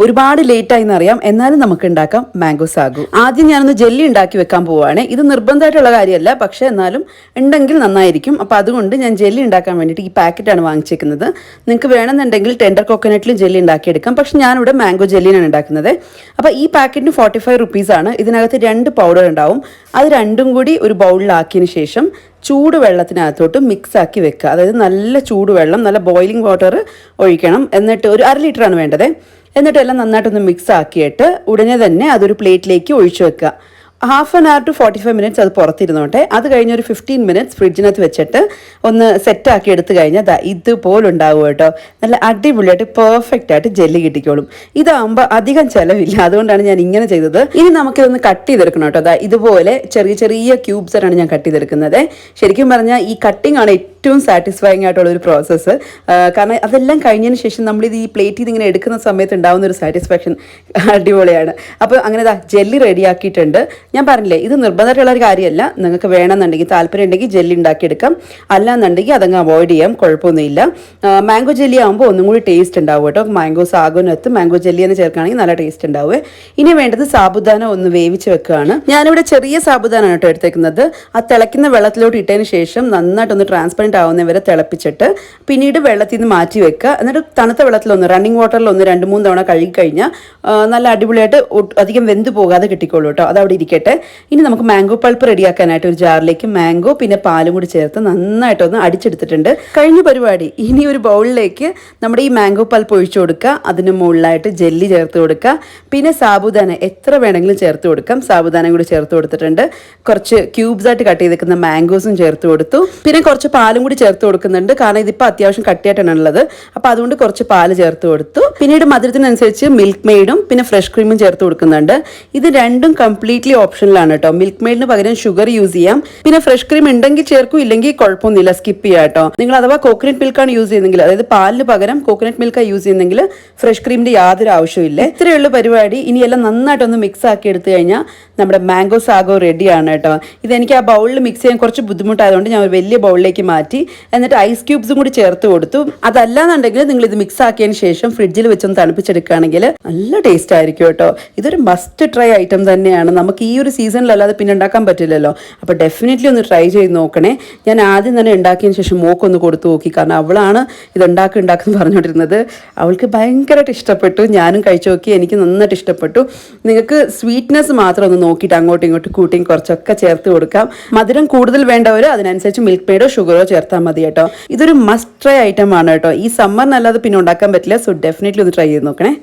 ഒരുപാട് ലേറ്റായി എന്നറിയാം, എന്നാലും നമുക്ക് ഉണ്ടാക്കാം മാംഗോ സാഗു. ആദ്യം ഞാനൊന്ന് ജെല്ലി ഉണ്ടാക്കി വെക്കാൻ പോവുകയാണ്. ഇത് നിർബന്ധമായിട്ടുള്ള കാര്യമല്ല, പക്ഷേ എന്നാലും ഉണ്ടെങ്കിൽ നന്നായിരിക്കും. അപ്പോൾ അതുകൊണ്ട് ഞാൻ ജെല്ലി ഉണ്ടാക്കാൻ വേണ്ടിയിട്ട് ഈ പാക്കറ്റാണ് വാങ്ങിച്ചേക്കുന്നത്. നിങ്ങൾക്ക് വേണമെന്നുണ്ടെങ്കിൽ ടെൻഡർ കോക്കനട്ടിലും ജെല്ലി ഉണ്ടാക്കിയെടുക്കാം, പക്ഷേ ഞാനിവിടെ മാംഗോ ജെല്ലിയാണ് ഉണ്ടാക്കുന്നത്. അപ്പോൾ ഈ പാക്കറ്റിന് 45 റുപ്പീസാണ്. ഇതിനകത്ത് 2 പൗഡർ ഉണ്ടാവും. അത് രണ്ടും കൂടി ഒരു ബൗളിലാക്കിയതിന് ശേഷം ചൂടുവെള്ളത്തിനകത്തോട്ട് മിക്സ് ആക്കി വെക്കുക. അതായത് നല്ല ചൂടുവെള്ളം, നല്ല ബോയിലിംഗ് വാട്ടർ ഒഴിക്കണം. എന്നിട്ട് ഒരു 1/2 ലിറ്ററാണ് വേണ്ടത്. എന്നിട്ട് എല്ലാം നന്നായിട്ടൊന്ന് മിക്സ് ആക്കിയിട്ട് ഉടനെ തന്നെ അതൊരു പ്ലേറ്റിലേക്ക് ഒഴിച്ചു വെക്കുക. 1/2 hour to 45 minutes അത് പുറത്തിരുന്നോട്ടെ. അത് കഴിഞ്ഞ് ഒരു 15 minutes ഫ്രിഡ്ജിനകത്ത് വെച്ചിട്ട് ഒന്ന് സെറ്റാക്കി എടുത്തു കഴിഞ്ഞാൽ ഇതുപോലെ ഉണ്ടാവും കേട്ടോ. നല്ല അടിപൊളിയായിട്ട് പെർഫെക്റ്റ് ആയിട്ട് ജെല്ലി കിട്ടിക്കോളും. ഇതാകുമ്പോൾ അധികം ചിലവില്ല, അതുകൊണ്ടാണ് ഞാൻ ഇങ്ങനെ ചെയ്തത്. ഇനി നമുക്കിതൊന്ന് കട്ട് ചെയ്തെടുക്കണം കേട്ടോ. ഇതുപോലെ ചെറിയ ചെറിയ ക്യൂബ്സാണ് ഞാൻ കട്ട് ചെയ്തെടുക്കുന്നത്. ശരിക്കും പറഞ്ഞാൽ ഈ കട്ടിംഗ് ആണ് ഏറ്റവും സാറ്റിസ്ഫൈങ് ആയിട്ടുള്ള ഒരു പ്രോസസ്സ്. കാരണം അതെല്ലാം കഴിഞ്ഞതിന് ശേഷം നമ്മളിത് ഈ പ്ലേറ്റിൽ നിന്ന് ഇങ്ങനെ എടുക്കുന്ന സമയത്ത് ഉണ്ടാകുന്ന ഒരു സാറ്റിസ്ഫാക്ഷൻ അടിപൊളിയാണ്. അപ്പോൾ അങ്ങനെ ജെല്ലി റെഡിയാക്കിയിട്ടുണ്ട്. ഞാൻ പറഞ്ഞില്ലേ, ഇത് നിർബന്ധമായിട്ടുള്ള ഒരു കാര്യമല്ല. നിങ്ങൾക്ക് വേണമെന്നുണ്ടെങ്കിൽ താല്പര്യം ഉണ്ടെങ്കിൽ ജെല്ലി ഉണ്ടാക്കിയെടുക്കാം, അല്ലാന്നുണ്ടെങ്കിൽ അതങ്ങ് അവോയ്ഡ് ചെയ്യാം, കുഴപ്പമൊന്നുമില്ല. മാംഗോ ജെല്ലി ആകുമ്പോൾ ഒന്നും കൂടി ടേസ്റ്റ് ഉണ്ടാവും കേട്ടോ. മാംഗോ സാഗോനകത്ത് മാംഗോ ജെല്ലി എന്ന് ചേർക്കുകയാണെങ്കിൽ നല്ല ടേസ്റ്റ് ഉണ്ടാവുക. ഇനി വേണ്ടത് സാബുദാന ഒന്ന് വേവിച്ച് വെക്കുകയാണ്. ഞാനിവിടെ ചെറിയ സാബുദാനാണ് കേട്ടോ എടുത്തേക്കുന്നത്. ആ തിളയ്ക്കുന്ന വെള്ളത്തിലോട്ട് ഇട്ടതിന് ശേഷം നന്നായിട്ടൊന്ന് ട്രാൻസ്പെറൻറ്റ് ആവുന്നവരെ തിളപ്പിച്ചിട്ട് പിന്നീട് വെള്ളത്തിൽ നിന്ന് മാറ്റി വെക്കുക. എന്നിട്ട് തണുത്ത വെള്ളത്തിലൊന്ന് റണ്ണിങ് വാട്ടറിലൊന്ന് 2-3 തവണ കഴുകി കഴിഞ്ഞാൽ നല്ല അടിപൊളിയായിട്ട് അധികം വെന്ത് പോകാതെ കിട്ടിക്കോളൂ കേട്ടോ. അതവിടെ ഇരിക്കട്ടെ. ഇനി നമുക്ക് മാംഗോ പൾപ്പ് റെഡിയാക്കാനായിട്ട് ഒരു ജാറിലേക്ക് മാംഗോ പിന്നെ പാലും കൂടി ചേർത്ത് നന്നായിട്ടൊന്ന് അടിച്ചെടുത്തിട്ടുണ്ട്. കഴിഞ്ഞ പരിപാടി. ഇനി ഒരു ബൗളിലേക്ക് നമ്മുടെ ഈ മാംഗോ പൾപ്പ് ഒഴിച്ചു കൊടുക്കുക. അതിന് മുകളിലായിട്ട് ജെല്ലി ചേർത്ത് കൊടുക്കുക. പിന്നെ സാബുദാന എത്ര വേണമെങ്കിലും ചേർത്ത് കൊടുക്കാം. സാബുദാനം കൂടി ചേർത്ത് കൊടുത്തിട്ടുണ്ട്. കുറച്ച് ക്യൂബ്സ് ആയിട്ട് കട്ട് ചെയ്തേക്കുന്ന മാംഗോസും ചേർത്ത് കൊടുത്തു. പിന്നെ കുറച്ച് പാലും കൂടി ചേർത്ത് കൊടുക്കുന്നുണ്ട്. കാരണം ഇതിപ്പോൾ അത്യാവശ്യം കട്ടിയായിട്ടാണ് ഉള്ളത്. അപ്പോൾ അതുകൊണ്ട് കുറച്ച് പാല് ചേർത്ത് കൊടുത്തു. പിന്നീട് മധുരത്തിനനുസരിച്ച് മിൽക്ക് മെയ്ഡും പിന്നെ ഫ്രഷ് ക്രീമും ചേർത്ത് കൊടുക്കുന്നുണ്ട്. ഇത് രണ്ടും കംപ്ലീറ്റ്ലി ഓപ്ഷനിലാണ് കേട്ടോ. മിൽക്ക് മെയ്ഡിന് പകരം ഷുഗർ യൂസ് ചെയ്യാം. പിന്നെ ഫ്രഷ് ക്രീം ഉണ്ടെങ്കിൽ ചേർക്കും, ഇല്ലെങ്കിൽ കുഴപ്പമൊന്നുമില്ല, സ്കിപ്പ് ചെയ്യാം കേട്ടോ. നിങ്ങൾ അഥവാ കോക്കനട്ട് മിൽക്കാണ് യൂസ് ചെയ്യുന്നെങ്കിൽ, അതായത് പാലിന് പകരം കോക്കനട്ട് മിൽക്കാണ് യൂസ് ചെയ്യുന്നെങ്കിൽ ഫ്രഷ് ക്രീമിന്റെ യാതൊരു ആവശ്യമില്ല. ഇത്രയുള്ള പരിപാടി. ഇനിയെല്ലാം നന്നായിട്ടൊന്ന് മിക്സ് ആക്കി എടുത്തു കഴിഞ്ഞാൽ നമ്മുടെ മാംഗോ സാഗോ റെഡിയാണ് കേട്ടോ. ഇതെനിക്ക് ആ ബൗളിൽ മിക്സ് ചെയ്യാൻ കുറച്ച് ബുദ്ധിമുട്ടായതുകൊണ്ട് ഞാൻ ഒരു വലിയ ബൗളിലേക്ക് മാറ്റി. എന്നിട്ട് ഐസ് ക്യൂബ്സും കൂടി ചേർത്ത് കൊടുത്തു. അതല്ലാന്നുണ്ടെങ്കിൽ നിങ്ങൾ ഇത് മിക്സ് ആക്കിയതിന് ശേഷം ഫ്രിഡ്ജിൽ വെച്ചൊന്ന് തണുപ്പിച്ചെടുക്കുകയാണെങ്കിൽ നല്ല ടേസ്റ്റ് ആയിരിക്കും കേട്ടോ. ഇതൊരു മസ്റ്റ് ട്രൈ ഐറ്റം തന്നെയാണ്. നമുക്ക് ഈ ഒരു സീസണിലല്ലാതെ പിന്നെ ഉണ്ടാക്കാൻ പറ്റില്ലല്ലോ. അപ്പോൾ ഡെഫിനറ്റ്ലി ഒന്ന് ട്രൈ ചെയ്ത് നോക്കണേ. ഞാൻ ആദ്യം തന്നെ ഉണ്ടാക്കിയതിന് ശേഷം മോക്കൊന്ന് കൊടുത്തു നോക്കി. കാരണം അവളാണ് ഇത് ഉണ്ടാക്കുന്നു പറഞ്ഞുകൊണ്ടിരുന്നത്. അവൾക്ക് ഭയങ്കരമായിട്ട് ഇഷ്ടപ്പെട്ടു. ഞാനും കഴിച്ചു നോക്കി, എനിക്ക് നന്നായിട്ട് ഇഷ്ടപ്പെട്ടു. നിങ്ങൾക്ക് സ്വീറ്റ്നെസ് മാത്രം ഒന്ന് നോക്കിയിട്ട് അങ്ങോട്ടും ഇങ്ങോട്ടും കൂട്ടിയും കുറച്ചൊക്കെ ചേർത്ത് കൊടുക്കാം. മധുരം കൂടുതൽ വേണ്ടവർ അതിനനുസരിച്ച് മിൽക്ക് മെയ്ഡോ ഷുഗറോ ചേർത്താൽ മതി കേട്ടോ. ഇതൊരു മസ്റ്റ് ട്രൈ ഐറ്റം ആണ് കേട്ടോ. ഈ സമ്മറിനല്ലാതെ പിന്നെ ഉണ്ടാക്കാൻ പറ്റില്ല. സോ ഡെഫിനറ്റ്ലി ഒന്ന് ട്രൈ ചെയ്ത് നോക്കണേ.